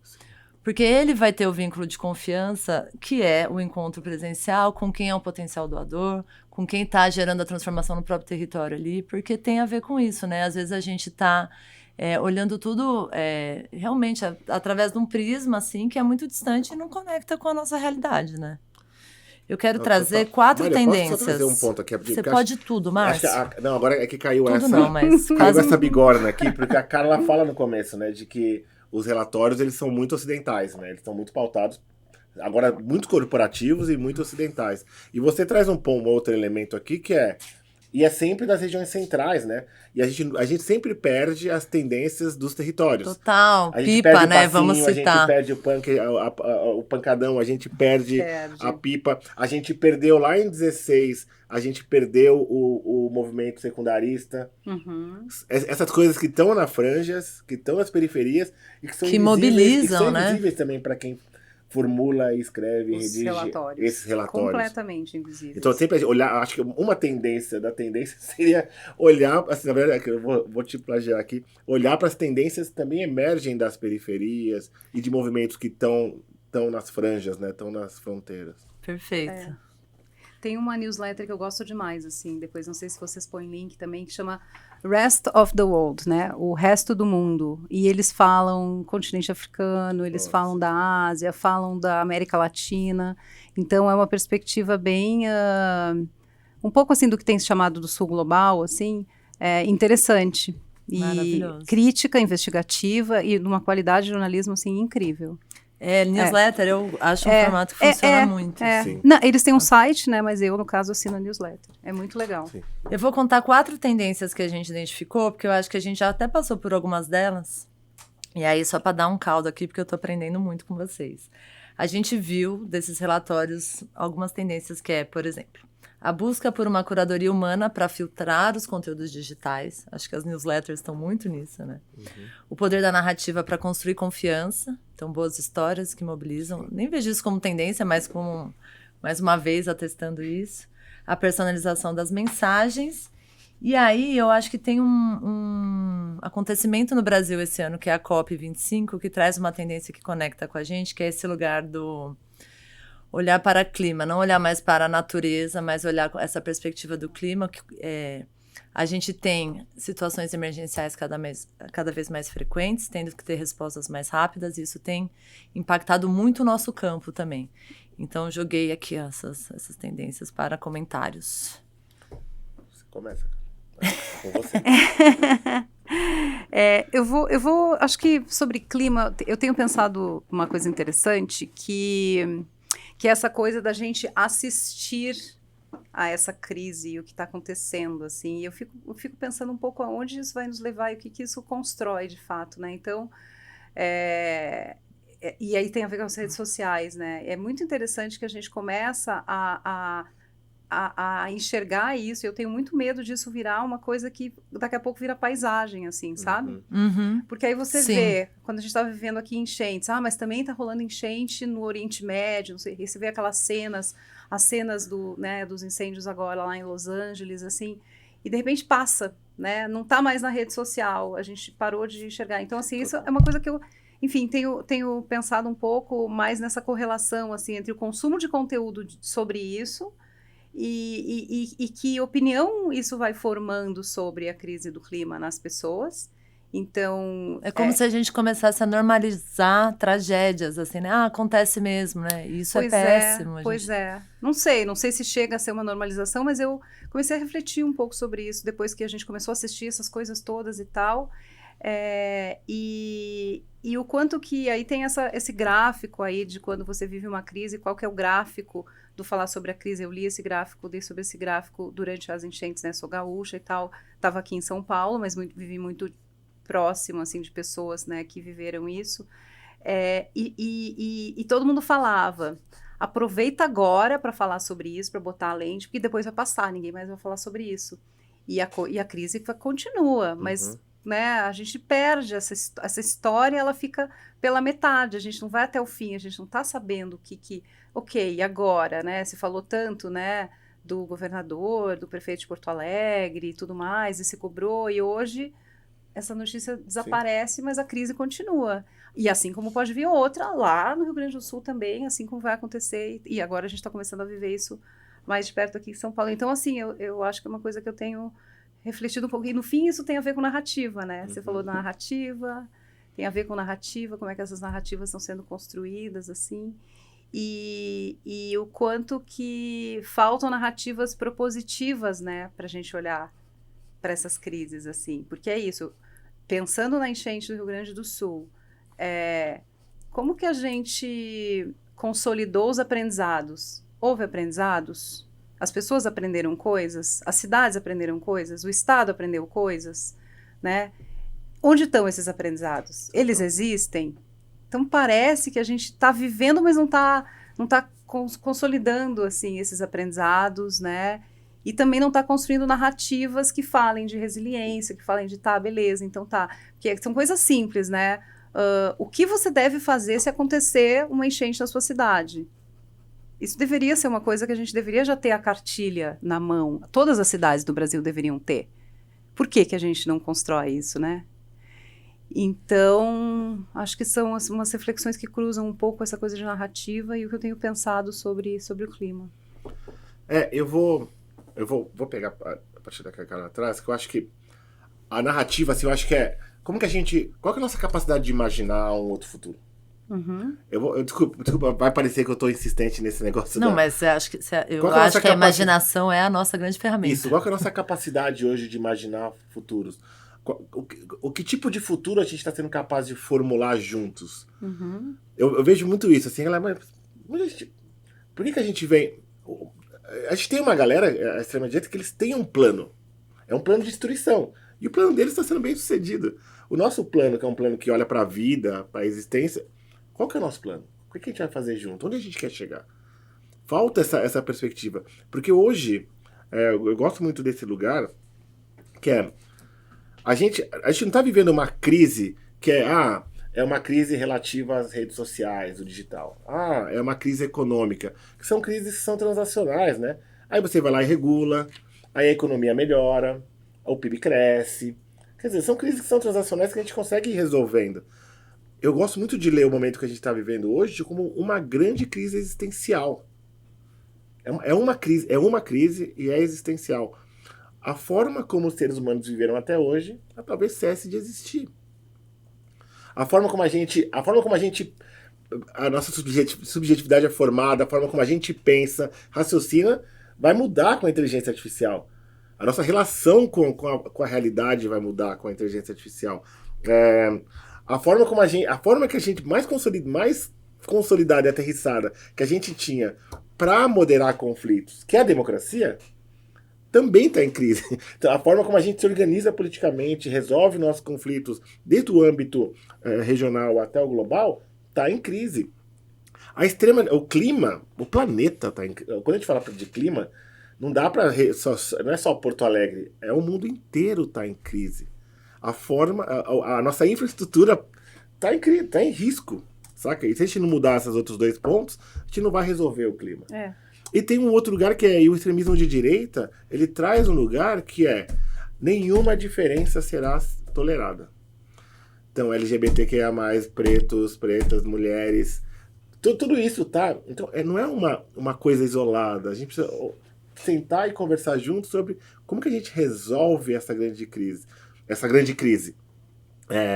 porque ele vai ter o vínculo de confiança, que é o encontro presencial, com quem é o potencial doador, com quem está gerando a transformação no próprio território ali, porque tem a ver com isso, né? Às vezes a gente está... olhando tudo realmente através de um prisma assim, que é muito distante e não conecta com a nossa realidade, né? Eu quero trazer 4 tendências. Posso trazer um ponto aqui? Você pode tudo, Márcio. Não, agora é que caiu tudo essa... Não, mas caiu essa bigorna aqui, porque a Carla fala no começo, né, de que os relatórios, eles são muito ocidentais, né? Eles estão muito pautados, agora, muito corporativos e muito ocidentais. E você traz um outro elemento aqui, que é E é sempre das regiões centrais, né? E a gente sempre perde as tendências dos territórios. Total, A gente pipa, perde o né? passinho, Vamos a gente citar. perde o pancadão, a gente perde a pipa. A gente perdeu lá em 16, a gente perdeu o movimento secundarista. Uhum. Essas coisas que estão nas franjas, que estão nas periferias e que são Que invisíveis, mobilizam, e que são né? invisíveis também para quem formula, escreve, redige esses relatórios. Completamente invisíveis. Então, sempre olhar, acho que uma tendência da tendência seria olhar, assim, na verdade, eu vou te plagiar aqui, olhar para as tendências que também emergem das periferias e de movimentos que estão nas franjas, né? Estão nas fronteiras. Perfeito. Tem uma newsletter que eu gosto demais, assim, depois não sei se vocês põem link também, que chama Rest of the World, né? O resto do mundo. E eles falam continente africano, eles falam da Ásia, falam da América Latina. Então é uma perspectiva bem um pouco assim do que tem se chamado do Sul Global, assim, interessante. E crítica, investigativa e numa qualidade de jornalismo assim incrível. Newsletter, eu acho um formato que funciona muito. Sim. Não, eles têm um site, né? Mas eu, no caso, assino a newsletter. É muito legal. Sim. Eu vou contar 4 tendências que a gente identificou, porque eu acho que a gente já até passou por algumas delas. E aí, só para dar um caldo aqui, porque eu tô aprendendo muito com vocês. A gente viu desses relatórios algumas tendências que é, por exemplo, a busca por uma curadoria humana para filtrar os conteúdos digitais. Acho que as newsletters estão muito nisso, né? Uhum. O poder da narrativa para construir confiança. Então, boas histórias que mobilizam. Nem vejo isso como tendência, mas como, mais uma vez, atestando isso. A personalização das mensagens. E aí, eu acho que tem um acontecimento no Brasil esse ano, que é a COP25, que traz uma tendência que conecta com a gente, que é esse lugar do olhar para o clima, não olhar mais para a natureza, mas olhar com essa perspectiva do clima. A gente tem situações emergenciais cada vez mais frequentes, tendo que ter respostas mais rápidas, e isso tem impactado muito o nosso campo também. Então, joguei aqui essas tendências para comentários. Você começa. Com você. Eu vou, acho que sobre clima, eu tenho pensado uma coisa interessante, que é essa coisa da gente assistir a essa crise e o que está acontecendo, assim. E eu fico pensando um pouco aonde isso vai nos levar e o que isso constrói, de fato, né? Então, e aí tem a ver com as redes sociais, né? É muito interessante que a gente começa a enxergar isso. Eu tenho muito medo disso virar uma coisa que daqui a pouco vira paisagem, assim, sabe? Uhum. Porque aí você vê, quando a gente está vivendo aqui enchentes, mas também está rolando enchente no Oriente Médio, não sei, e você vê aquelas cenas, as cenas dos incêndios agora lá em Los Angeles, assim, e de repente passa, né? Não está mais na rede social, a gente parou de enxergar. Então, assim, isso é uma coisa que eu, enfim, tenho pensado um pouco mais nessa correlação, assim, entre o consumo de conteúdo sobre isso e que opinião isso vai formando sobre a crise do clima nas pessoas. Então... É como se a gente começasse a normalizar tragédias, assim, né? Acontece mesmo, né? E isso é péssimo. Pois é. Não sei se chega a ser uma normalização, mas eu comecei a refletir um pouco sobre isso depois que a gente começou a assistir essas coisas todas e tal. E o quanto que aí tem esse gráfico aí de quando você vive uma crise, qual que é o gráfico do falar sobre a crise. Eu li esse gráfico, li sobre esse gráfico durante as enchentes, né? Sou gaúcha e tal, estava aqui em São Paulo, mas vivi muito próximo, assim, de pessoas, né, que viveram isso, e todo mundo falava, aproveita agora para falar sobre isso, para botar a lente, porque depois vai passar, ninguém mais vai falar sobre isso, e a crise continua, mas né, a gente perde essa história, ela fica pela metade, a gente não vai até o fim, a gente não está sabendo o que ok, e agora, né, se falou tanto, né, do governador, do prefeito de Porto Alegre e tudo mais, e se cobrou, e hoje essa notícia desaparece, mas a crise continua. E assim como pode vir outra lá no Rio Grande do Sul também, assim como vai acontecer, e agora a gente está começando a viver isso mais de perto aqui em São Paulo. Então, assim, eu acho que é uma coisa que eu tenho refletido um pouco, e no fim isso tem a ver com narrativa, né? Você falou da narrativa, tem a ver com narrativa, como é que essas narrativas estão sendo construídas, assim, e o quanto que faltam narrativas propositivas, né, para a gente olhar para essas crises, assim, porque é isso, pensando na enchente do Rio Grande do Sul, como que a gente consolidou os aprendizados? Houve aprendizados? As pessoas aprenderam coisas, as cidades aprenderam coisas, o Estado aprendeu coisas, né? Onde estão esses aprendizados? Eles existem? Então parece que a gente está vivendo, mas não tá consolidando assim esses aprendizados, né? E também não está construindo narrativas que falem de resiliência, que falem de beleza, então porque são coisas simples, né? O que você deve fazer se acontecer uma enchente na sua cidade? Isso deveria ser uma coisa que a gente deveria já ter a cartilha na mão. Todas as cidades do Brasil deveriam ter. Por que a gente não constrói isso, né? Então, acho que são umas reflexões que cruzam um pouco essa coisa de narrativa e o que eu tenho pensado sobre o clima. Eu vou pegar a partir daquela cara atrás, que eu acho que a narrativa, assim, eu acho que qual que é a nossa capacidade de imaginar um outro futuro? Uhum. Desculpa, vai parecer que eu tô insistente nesse negócio. Não, mas eu acho que a imaginação é a nossa grande ferramenta. Isso, qual que é a nossa capacidade hoje de imaginar futuros? O que tipo de futuro a gente está sendo capaz de formular juntos? Uhum. Eu vejo muito isso, assim, por que a gente vem... A gente tem uma galera, a extrema-direita, que eles têm um plano. É um plano de destruição. E o plano deles está sendo bem sucedido. O nosso plano, que é um plano que olha para a vida, para a existência, qual que é o nosso plano? O que a gente vai fazer junto? Onde a gente quer chegar? Falta essa perspectiva. Porque hoje, eu gosto muito desse lugar, que a gente não está vivendo uma crise que é uma crise relativa às redes sociais, o digital. É uma crise econômica. Que são crises que são transacionais, né? Aí você vai lá e regula, aí a economia melhora, o PIB cresce. Quer dizer, são crises que são transacionais que a gente consegue ir resolvendo. Eu gosto muito de ler o momento que a gente está vivendo hoje como uma grande crise existencial. É uma crise e é existencial. A forma como os seres humanos viveram até hoje, talvez cesse de existir. A nossa subjetividade é formada, a forma como a gente pensa, raciocina, vai mudar com a inteligência artificial. A nossa relação com a realidade vai mudar com a inteligência artificial. A forma que a gente mais consolidada e aterrissada que a gente tinha para moderar conflitos, que é a democracia, também está em crise. Então, a forma como a gente se organiza politicamente, resolve nossos conflitos, desde o âmbito regional até o global, está em crise. O clima, o planeta está em crise. Quando a gente fala de clima, não é só Porto Alegre, o mundo inteiro está em crise. A nossa infraestrutura está em risco, saca? E se a gente não mudar esses outros dois pontos, a gente não vai resolver o clima. E tem um outro lugar que o extremismo de direita, ele traz um lugar que nenhuma diferença será tolerada. Então, LGBTQIA+, pretos, pretas, mulheres, tudo isso, tá? Então, não é uma coisa isolada. A gente precisa sentar e conversar junto sobre como que a gente resolve essa grande crise.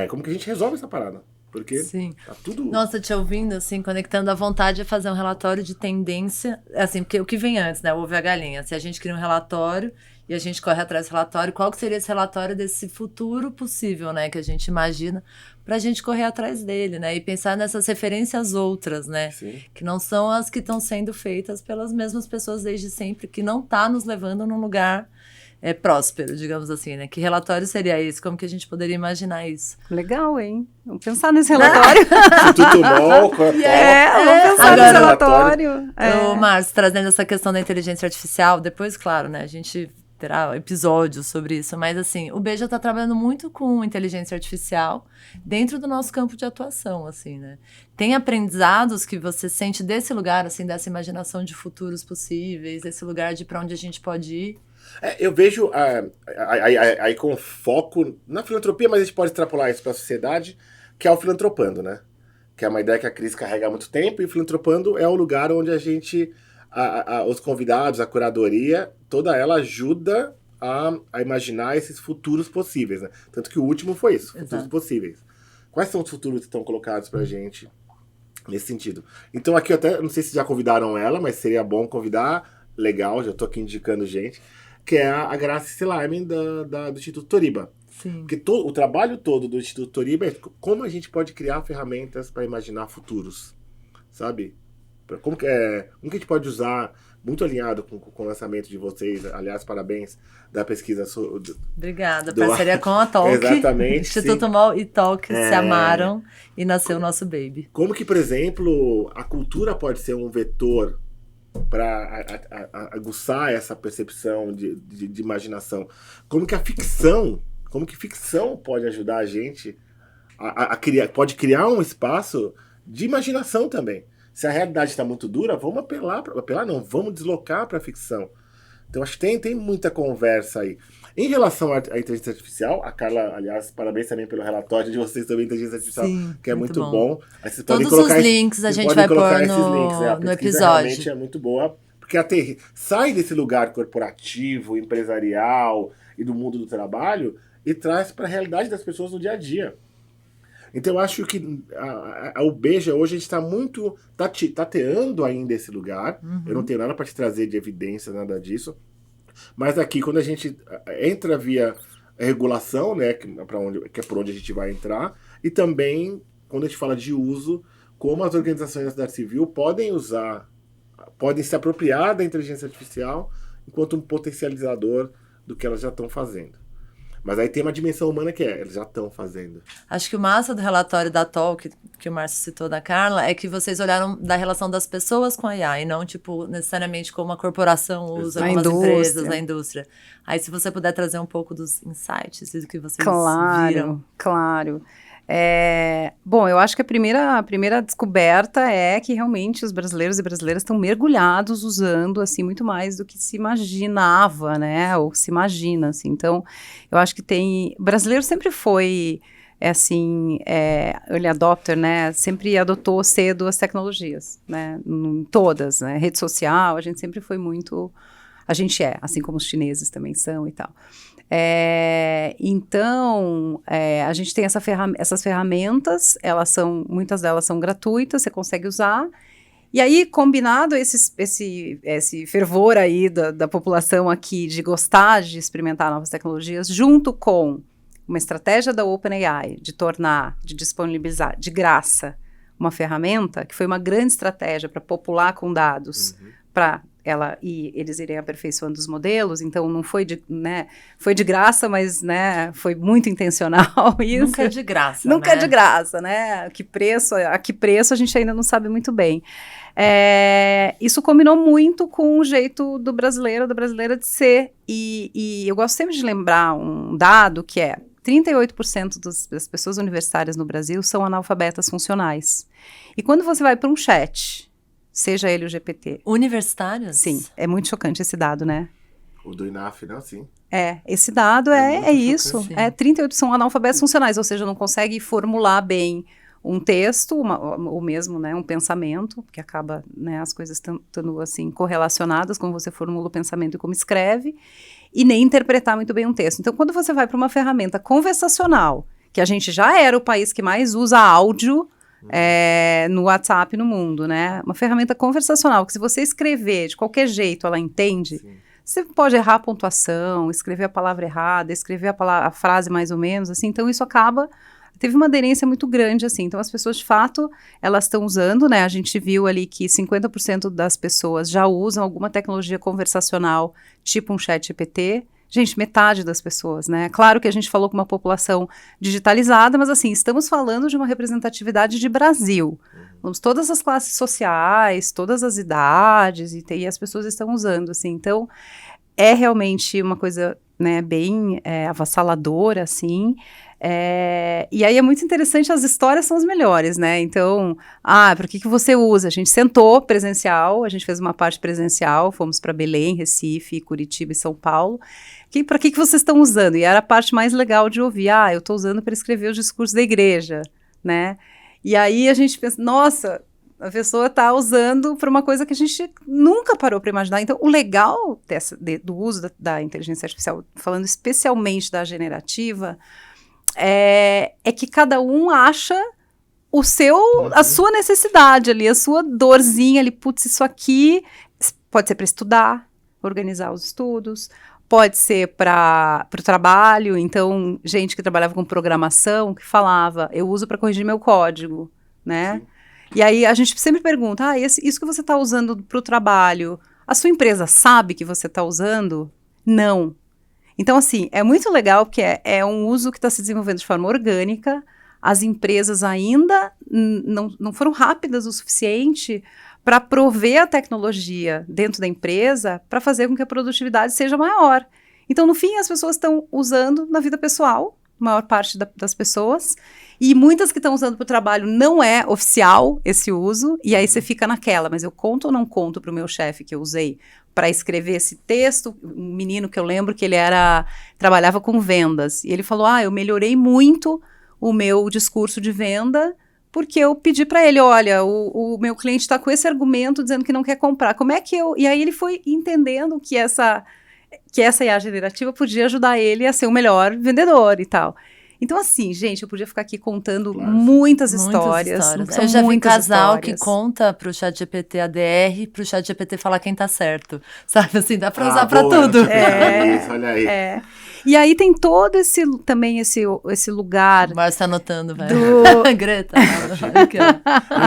Como que a gente resolve essa parada? Porque tá tudo... Nossa, te ouvindo, assim, conectando a vontade de fazer um relatório de tendência, assim, porque o que vem antes, né, o ovo e a galinha. Se a gente cria um relatório e a gente corre atrás desse relatório, qual que seria esse relatório desse futuro possível, né, que a gente imagina, pra gente correr atrás dele, né, e pensar nessas referências outras, né, Sim. que não são as que estão sendo feitas pelas mesmas pessoas desde sempre, que não tá nos levando num lugar... próspero, digamos assim, né? Que relatório seria esse? Como que a gente poderia imaginar isso? Legal, hein? Vamos pensar nesse relatório. Instituto MOL, vamos pensar nesse relatório. Márcio, trazendo essa questão da inteligência artificial, depois, claro, né? A gente terá episódios sobre isso, mas assim, o Beija está trabalhando muito com inteligência artificial dentro do nosso campo de atuação, assim, né? Tem aprendizados que você sente desse lugar, assim, dessa imaginação de futuros possíveis, esse lugar de para onde a gente pode ir? Eu vejo aí com foco na filantropia, mas a gente pode extrapolar isso para a sociedade, que é o Filantropando, né? Que é uma ideia que a Cris carrega há muito tempo, e o Filantropando é o lugar onde a gente, os convidados, a curadoria, toda ela ajuda a imaginar esses futuros possíveis, né? Tanto que o último foi isso, futuros possíveis. Quais são os futuros que estão colocados pra gente nesse sentido? Então aqui eu até, não sei se já convidaram ela, mas seria bom convidar, legal, já tô aqui indicando gente, que é a Graça Sleiman do Instituto Toriba. Sim. Porque o trabalho todo do Instituto Toriba é como a gente pode criar ferramentas para imaginar futuros, sabe? Como que a gente pode usar muito alinhado com o lançamento de vocês. Aliás, parabéns da pesquisa. Obrigada. Parceria com a Talk. Exatamente. Instituto MOL e Talk se amaram e nasceu o nosso baby. Como que, por exemplo, a cultura pode ser um vetor para aguçar essa percepção de imaginação? Como que ficção pode ajudar a gente a criar, pode criar um espaço de imaginação também? Se a realidade está muito dura, vamos vamos deslocar para a ficção. Então, acho que tem muita conversa aí. Em relação à inteligência artificial, a Carla, aliás, parabéns também pelo relatório de vocês sobre inteligência artificial, sim, que é muito bom. Aí vocês todos os links a gente vai pôr no episódio. Realmente é muito boa, porque sai desse lugar corporativo, empresarial e do mundo do trabalho e traz para a realidade das pessoas no dia a dia. Então eu acho que o Beja hoje a gente está muito tateando ainda esse lugar. Eu não tenho nada para te trazer de evidência, nada disso. Mas aqui, quando a gente entra via regulação, né, que é por onde a gente vai entrar, e também, quando a gente fala de uso, como as organizações da sociedade civil podem se apropriar da inteligência artificial enquanto um potencializador do que elas já estão fazendo. Mas aí tem uma dimensão humana que eles já estão fazendo. Acho que o massa do relatório da Talk, que o Márcio citou da Carla, é que vocês olharam da relação das pessoas com a IA, e não, tipo, necessariamente como a corporação usa, como as empresas, a indústria. Aí, se você puder trazer um pouco dos insights do que vocês viram. Claro. Bom, eu acho que a primeira descoberta é que realmente os brasileiros e brasileiras estão mergulhados usando, assim, muito mais do que se imaginava, né, ou se imagina, assim. Então, eu acho que o brasileiro sempre foi, assim, early adopter, né, sempre adotou cedo as tecnologias, né, todas, né, rede social, a gente sempre foi muito, a gente assim como os chineses também são e tal. Então, a gente tem essas ferramentas, muitas delas são gratuitas, você consegue usar, e aí, combinado esse fervor aí da população aqui de gostar de experimentar novas tecnologias, junto com uma estratégia da OpenAI de disponibilizar de graça uma ferramenta, que foi uma grande estratégia para popular com dados, para eles irem aperfeiçoando os modelos, então não foi foi de graça, mas, né, foi muito intencional isso. Nunca é de graça, Nunca é de graça, né? A que preço a gente ainda não sabe muito bem. Isso combinou muito com o jeito do brasileiro, da brasileira de ser, e eu gosto sempre de lembrar um dado que 38% das pessoas universitárias no Brasil são analfabetas funcionais. E quando você vai para um chat, seja ele o GPT. Universitários? Sim, é muito chocante esse dado, né? O do INAF, não, sim. Esse dado é isso. Sim. 38 são analfabetos funcionais, ou seja, não consegue formular bem um texto, ou mesmo, né, um pensamento, porque acaba, né, as coisas estando assim correlacionadas, como você formula o pensamento e como escreve, e nem interpretar muito bem um texto. Então, quando você vai para uma ferramenta conversacional, que a gente já era o país que mais usa áudio no WhatsApp no mundo, né? Uma ferramenta conversacional, que se você escrever de qualquer jeito, ela entende. Sim. Você pode errar a pontuação, escrever a palavra errada, escrever a frase mais ou menos, assim. Então, isso teve uma aderência muito grande, assim. Então, as pessoas, de fato, elas estão usando, né? A gente viu ali que 50% das pessoas já usam alguma tecnologia conversacional, tipo um chat GPT. Gente, metade das pessoas, né? Claro que a gente falou com uma população digitalizada, mas assim, estamos falando de uma representatividade de Brasil. Vamos, todas as classes sociais, todas as idades, e as pessoas estão usando, assim. Então, é realmente uma coisa, né, bem avassaladora, assim. E aí é muito interessante, as histórias são as melhores, né? Então, para que você usa? A gente sentou presencial, a gente fez uma parte presencial, fomos para Belém, Recife, Curitiba e São Paulo. Para que vocês estão usando? E era a parte mais legal de ouvir. Eu estou usando para escrever os discursos da igreja, né? E aí a gente pensa, nossa, a pessoa está usando para uma coisa que a gente nunca parou para imaginar. Então, o legal do uso da inteligência artificial, falando especialmente da generativa, é que cada um acha a sua necessidade ali, a sua dorzinha ali, putz, isso aqui pode ser para estudar, organizar os estudos, pode ser para o trabalho. Então, gente que trabalhava com programação, que falava, eu uso para corrigir meu código, né? Sim. E aí a gente sempre pergunta, isso que você está usando para o trabalho, A sua empresa sabe que você está usando? Não. Então, assim, é muito legal porque é um uso que está se desenvolvendo de forma orgânica. As empresas ainda não foram rápidas o suficiente para prover a tecnologia dentro da empresa para fazer com que a produtividade seja maior. Então, no fim, as pessoas estão usando na vida pessoal, a maior parte das pessoas, e muitas que estão usando para o trabalho não é oficial esse uso, e aí você fica naquela, mas eu conto ou não conto para o meu chefe que eu usei para escrever esse texto? Um menino que eu lembro que ele trabalhava com vendas, e ele falou, eu melhorei muito o meu discurso de venda, porque eu pedi para ele, olha, o meu cliente está com esse argumento dizendo que não quer comprar, como é que eu... E aí ele foi entendendo que essa IA generativa podia ajudar ele a ser o melhor vendedor e tal. Então, assim, gente, eu podia ficar aqui contando muitas histórias. Eu já vi casal que conta pro ChatGPT ADR, pro ChatGPT falar quem tá certo. Sabe, assim, dá pra usar pra tudo. Isso, olha aí. E aí tem todo esse lugar... O Márcio tá anotando, velho. Greta.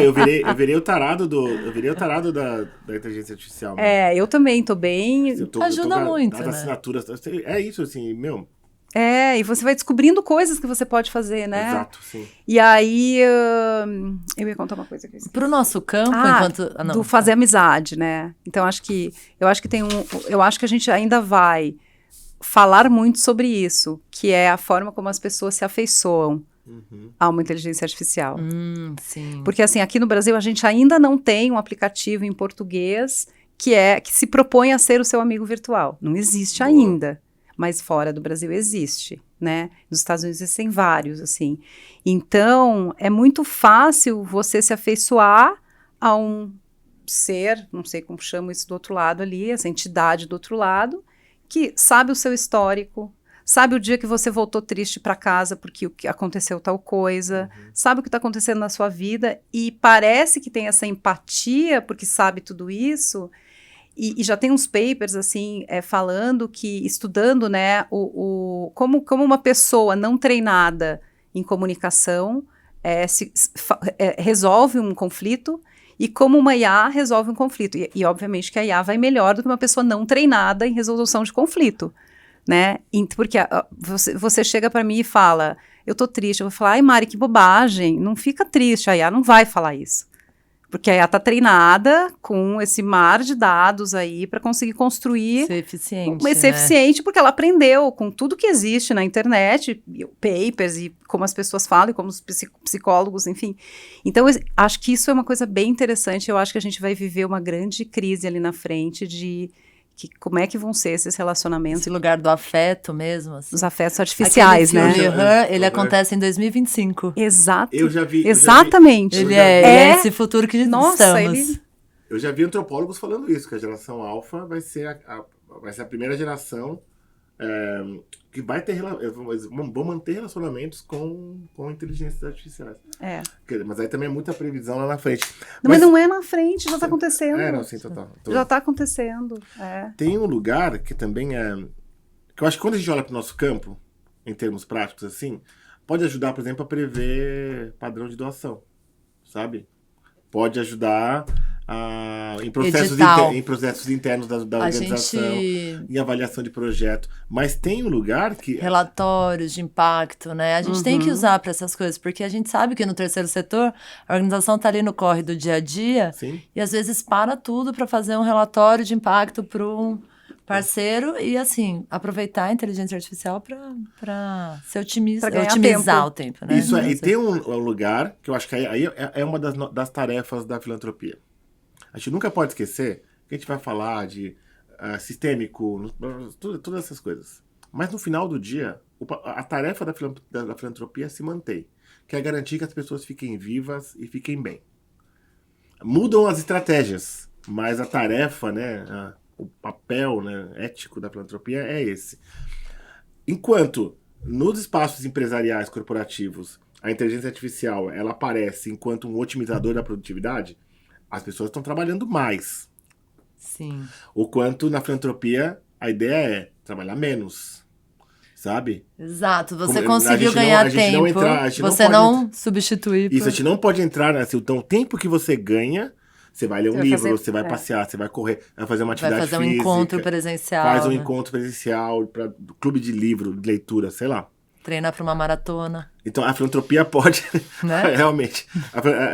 Eu virei o tarado da inteligência artificial. Né? Eu também tô bem... Ajuda muito, das assinaturas. É isso, assim, meu... e você vai descobrindo coisas que você pode fazer, né? Exato, sim. E aí, eu ia contar uma coisa que eu esqueci. Pro nosso campo, enquanto... do fazer amizade, né? Então, eu acho que a gente ainda vai falar muito sobre isso, que é a forma como as pessoas se afeiçoam a uma inteligência artificial. Sim. Porque, assim, aqui no Brasil, a gente ainda não tem um aplicativo em português que se propõe a ser o seu amigo virtual. Não existe ainda. Mas fora do Brasil existe, né? Nos Estados Unidos existem vários, assim. Então, é muito fácil você se afeiçoar a um ser, não sei como chamo isso do outro lado ali, essa entidade do outro lado, que sabe o seu histórico, sabe o dia que você voltou triste para casa porque o que aconteceu tal coisa, sabe o que está acontecendo na sua vida e parece que tem essa empatia porque sabe tudo isso. E já tem uns papers, assim, falando que, estudando, né, como uma pessoa não treinada em comunicação resolve um conflito e como uma IA resolve um conflito. E, obviamente, que a IA vai melhor do que uma pessoa não treinada em resolução de conflito, né? Porque você chega para mim e fala, eu tô triste, eu vou falar, ai, Mari, que bobagem, não fica triste, a IA não vai falar isso. Porque a IA está treinada com esse mar de dados aí para conseguir construir... Ser eficiente, ser eficiente, porque ela aprendeu com tudo que existe na internet, papers e como as pessoas falam, e como os psicólogos, enfim. Então, acho que isso é uma coisa bem interessante. Eu acho que a gente vai viver uma grande crise ali na frente de... como é que vão ser esses relacionamentos. Esse lugar do afeto mesmo. Assim. Os afetos artificiais, né? Ele acontece em 2025. Exato. Eu já vi. Exatamente. Ele é esse futuro que estamos. Eu já vi antropólogos falando isso, que a geração alfa vai ser a primeira geração que vai ter vão manter relacionamentos com inteligências artificiais. Mas aí também é muita previsão lá na frente. Mas não é na frente, já está acontecendo. Não, sim, total. Já está acontecendo. Tem um lugar que também que eu acho que quando a gente olha para o nosso campo, em termos práticos, assim, pode ajudar, por exemplo, a prever padrão de doação, sabe? Pode ajudar em processos internos da organização, em avaliação de projeto. Mas tem um lugar que... Relatórios de impacto, né? A gente tem que usar para essas coisas, porque a gente sabe que no terceiro setor, a organização está ali no corre do dia a dia, e às vezes para tudo para fazer um relatório de impacto para um parceiro e, assim, aproveitar a inteligência artificial para otimizar o tempo, né? Isso e tem um lugar que eu acho que aí é uma das tarefas da filantropia. A gente nunca pode esquecer que a gente vai falar de sistêmico, todas essas coisas. Mas no final do dia, a tarefa da filantropia se mantém, que é garantir que as pessoas fiquem vivas e fiquem bem. Mudam as estratégias, mas a tarefa, né, o papel, né, ético da filantropia é esse. Enquanto nos espaços empresariais corporativos a inteligência artificial ela aparece enquanto um otimizador da produtividade, as pessoas estão trabalhando mais. Sim. O quanto na filantropia a ideia é trabalhar menos, sabe? Exato, você conseguiu ganhar tempo, você não substituir. Isso, a gente não pode entrar, assim, então o tempo que você ganha Você vai ler um livro, você vai passear, você vai correr, vai fazer uma atividade física. Vai fazer um encontro presencial. Faz um encontro presencial, para clube de livro, de leitura, sei lá. Treinar para uma maratona. Então, a filantropia pode, né? realmente.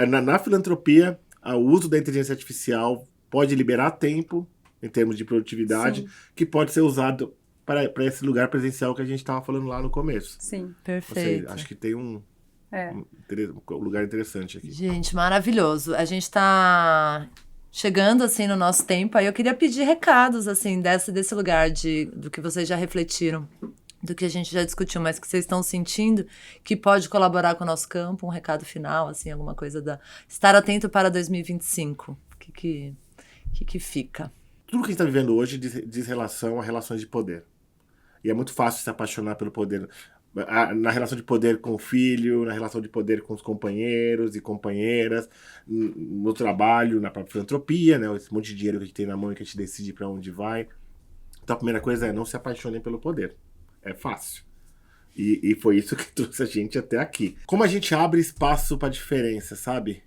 Na filantropia, o uso da inteligência artificial pode liberar tempo, em termos de produtividade, Sim. que pode ser usado para esse lugar presencial que a gente estava falando lá no começo. Sim, perfeito. Acho que tem um lugar interessante aqui. Gente, maravilhoso. A gente está chegando, assim, no nosso tempo. Aí eu queria pedir recados, assim, desse lugar do que vocês já refletiram, do que a gente já discutiu, mas que vocês estão sentindo que pode colaborar com o nosso campo. Um recado final, assim, alguma coisa estar atento para 2025. O que fica? Tudo que a gente está vivendo hoje diz relação a relações de poder. E é muito fácil se apaixonar pelo poder. Na relação de poder com o filho, na relação de poder com os companheiros e companheiras, no trabalho, na própria filantropia, né? Esse monte de dinheiro que a gente tem na mão e que a gente decide para onde vai. Então a primeira coisa é não se apaixonem pelo poder. É fácil. E foi isso que trouxe a gente até aqui. Como a gente abre espaço para diferença, sabe?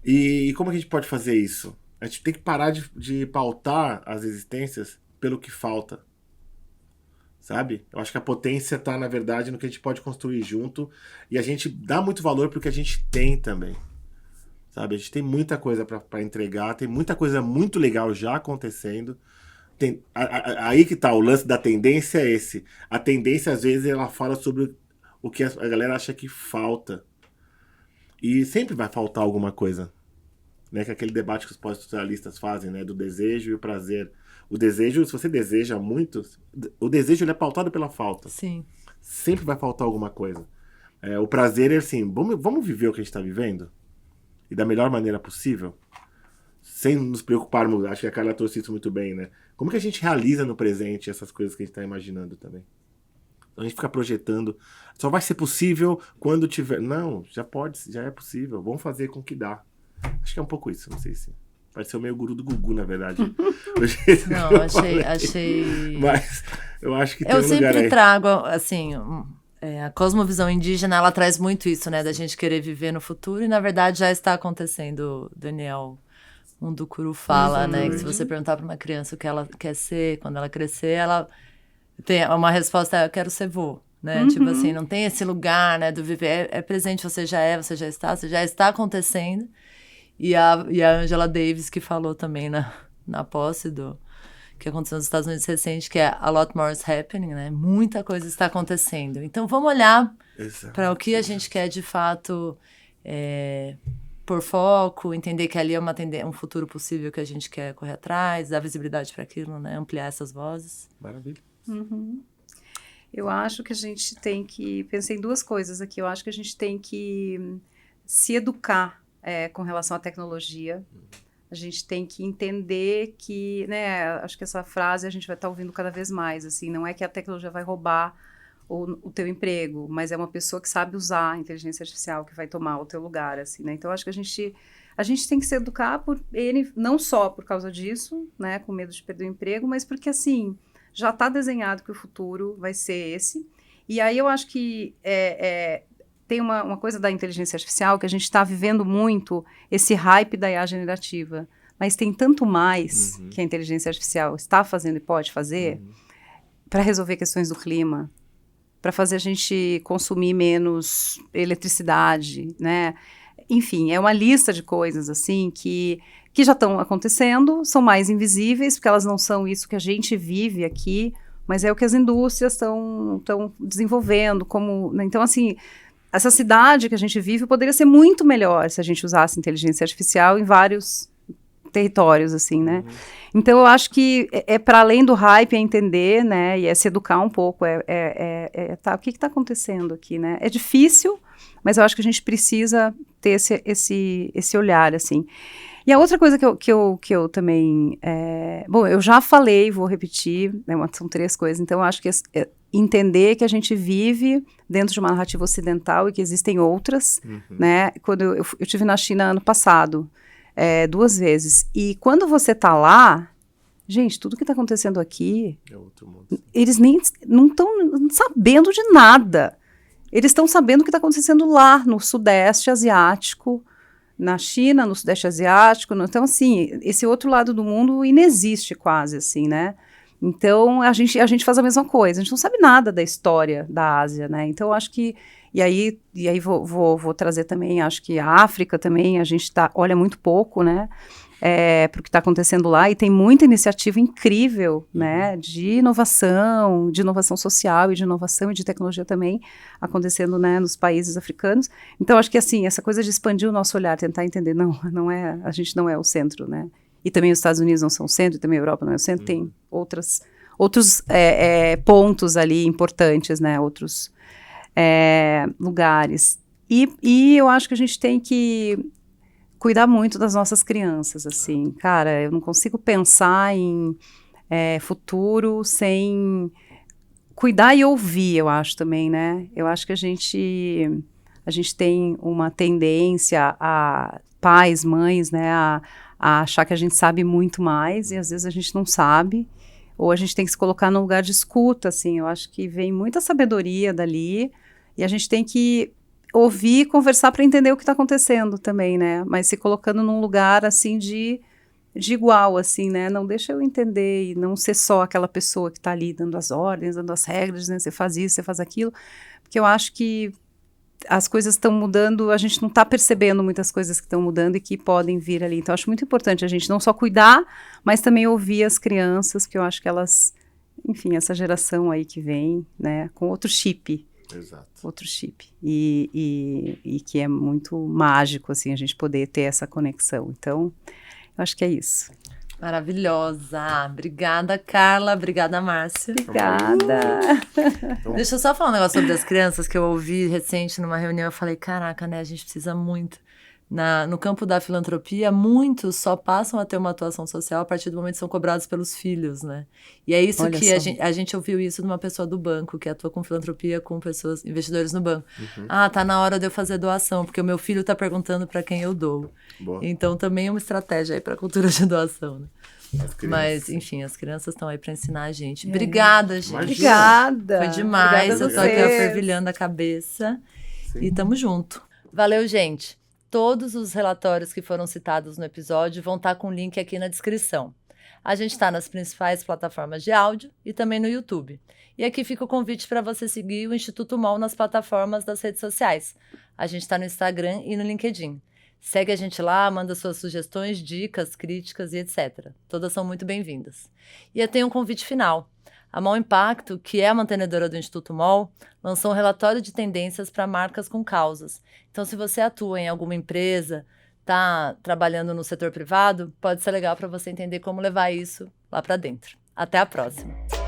E como a gente pode fazer isso? A gente tem que parar de pautar as existências pelo que falta. Sabe? Eu acho que a potência está, na verdade, no que a gente pode construir junto. E a gente dá muito valor pro que a gente tem também. Sabe? A gente tem muita coisa para entregar, tem muita coisa muito legal já acontecendo. Aí que tá, o lance da tendência é esse. A tendência, às vezes, ela fala sobre o que a galera acha que falta. E sempre vai faltar alguma coisa. Né? Que é aquele debate que os pós-estruturalistas fazem, né? Do desejo e o prazer. O desejo, se você deseja muito, o desejo ele é pautado pela falta. Sim. Sempre vai faltar alguma coisa. O prazer é assim, vamos viver o que a gente está vivendo? E da melhor maneira possível? Sem nos preocuparmos, acho que a Carla trouxe isso muito bem, né? Como que a gente realiza no presente essas coisas que a gente está imaginando também? Então a gente fica projetando, só vai ser possível quando tiver... Não, já é possível, vamos fazer com que dá. Acho que é um pouco isso, não sei se... Pareceu meio guru do Gugu, na verdade. Não, achei... Mas eu acho que tem eu um lugar aí. Eu sempre trago, assim, a cosmovisão indígena, ela traz muito isso, né? Da gente querer viver no futuro e, na verdade, já está acontecendo. Daniel Munducuru fala, né? Que se você perguntar para uma criança o que ela quer ser, quando ela crescer, ela tem uma resposta, eu quero ser vô. Né? Tipo assim, não tem esse lugar, né, do viver. É presente, você já está acontecendo. E a Angela Davis, que falou também na posse que aconteceu nos Estados Unidos recente, que é a lot more is happening, né? Muita coisa está acontecendo. Então, vamos olhar para o que a gente quer, de fato, por foco, entender que ali é um futuro possível que a gente quer correr atrás, dar visibilidade para aquilo, né? Ampliar essas vozes. Maravilha. Eu acho que a gente tem que... Pensei em duas coisas aqui. Eu acho que a gente tem que se educar com relação à tecnologia. A gente tem que entender que, né, acho que essa frase a gente vai estar ouvindo cada vez mais, assim, não é que a tecnologia vai roubar o teu emprego, mas é uma pessoa que sabe usar a inteligência artificial que vai tomar o teu lugar, assim, né? Então, acho que a gente tem que se educar não só por causa disso, né, com medo de perder o emprego, mas porque, assim, já está desenhado que o futuro vai ser esse. E aí eu acho que tem uma coisa da inteligência artificial que a gente está vivendo muito, esse hype da IA generativa. Mas tem tanto mais que a inteligência artificial está fazendo e pode fazer para resolver questões do clima, para fazer a gente consumir menos eletricidade, né? Enfim, é uma lista de coisas assim que já estão acontecendo, são mais invisíveis, porque elas não são isso que a gente vive aqui, mas é o que as indústrias estão desenvolvendo. Né? Então, assim... Essa cidade que a gente vive poderia ser muito melhor se a gente usasse inteligência artificial em vários territórios, assim, né? Então, eu acho que para além do hype, é entender, né? E se educar um pouco, o que está acontecendo aqui, né? É difícil, mas eu acho que a gente precisa ter esse olhar, assim. E a outra coisa que eu também... bom, eu já falei, vou repetir, né, são 3 coisas, então eu acho que entender que a gente vive dentro de uma narrativa ocidental e que existem outras, né? Quando eu estive na China ano passado, 2 vezes, e quando você está lá, gente, tudo que está acontecendo aqui, é outro mundo. Eles não estão sabendo de nada. Eles estão sabendo o que está acontecendo lá, no Sudeste Asiático, na China, no Sudeste Asiático. Então, assim, esse outro lado do mundo inexiste quase, assim, né? Então, a gente faz a mesma coisa. A gente não sabe nada da história da Ásia, né? Então, eu acho que... E aí vou trazer também, acho que a África também, a gente olha muito pouco, né? Para o que está acontecendo lá, e tem muita iniciativa incrível, né, de inovação social e de inovação e de tecnologia também acontecendo, né, nos países africanos. Então, acho que assim, essa coisa de expandir o nosso olhar, tentar entender, a gente não é o centro, né, e também os Estados Unidos não são o centro, e também a Europa não é o centro, tem outros pontos ali importantes, né, outros lugares. E eu acho que a gente tem que cuidar muito das nossas crianças, assim. Cara, eu não consigo pensar em futuro sem cuidar e ouvir, eu acho também, né? Eu acho que a gente tem uma tendência pais, mães, né, a achar que a gente sabe muito mais e às vezes a gente não sabe, ou a gente tem que se colocar num lugar de escuta, assim. Eu acho que vem muita sabedoria dali e a gente tem que ouvir e conversar para entender o que está acontecendo também, né? Mas se colocando num lugar, assim, de igual, assim, né? Não deixa eu entender e não ser só aquela pessoa que está ali dando as ordens, dando as regras, né? Você faz isso, você faz aquilo. Porque eu acho que as coisas estão mudando, a gente não está percebendo muitas coisas que estão mudando e que podem vir ali. Então, eu acho muito importante a gente não só cuidar, mas também ouvir as crianças, que eu acho que elas, enfim, essa geração aí que vem, né? Com outro chip. Exato. Outro chip. E que é muito mágico, assim, a gente poder ter essa conexão. Então, eu acho que é isso. Maravilhosa. Obrigada, Carla. Obrigada, Márcia. Obrigada. Deixa eu só falar um negócio sobre as crianças que eu ouvi recente numa reunião. Eu falei, caraca, né? A gente precisa muito. No campo da filantropia, muitos só passam a ter uma atuação social a partir do momento que são cobrados pelos filhos, né? E é isso. Olha que a gente ouviu isso de uma pessoa do banco, que atua com filantropia com pessoas, investidores no banco. Tá na hora de eu fazer doação, porque o meu filho tá perguntando para quem eu dou. Boa. Então também é uma estratégia aí para a cultura de doação, né? Mas, enfim, as crianças estão aí para ensinar a gente. Obrigada, gente. Obrigada. Foi demais. Eu tô aqui fervilhando a cabeça. Sim. E tamo junto. Valeu, gente. Todos os relatórios que foram citados no episódio vão estar com o link aqui na descrição. A gente está nas principais plataformas de áudio e também no YouTube. E aqui fica o convite para você seguir o Instituto MOL nas plataformas das redes sociais. A gente está no Instagram e no LinkedIn. Segue a gente lá, manda suas sugestões, dicas, críticas e etc. Todas são muito bem-vindas. E eu tenho um convite final. A MOL Impacto, que é a mantenedora do Instituto MOL, lançou um relatório de tendências para marcas com causas. Então, se você atua em alguma empresa, está trabalhando no setor privado, pode ser legal para você entender como levar isso lá para dentro. Até a próxima!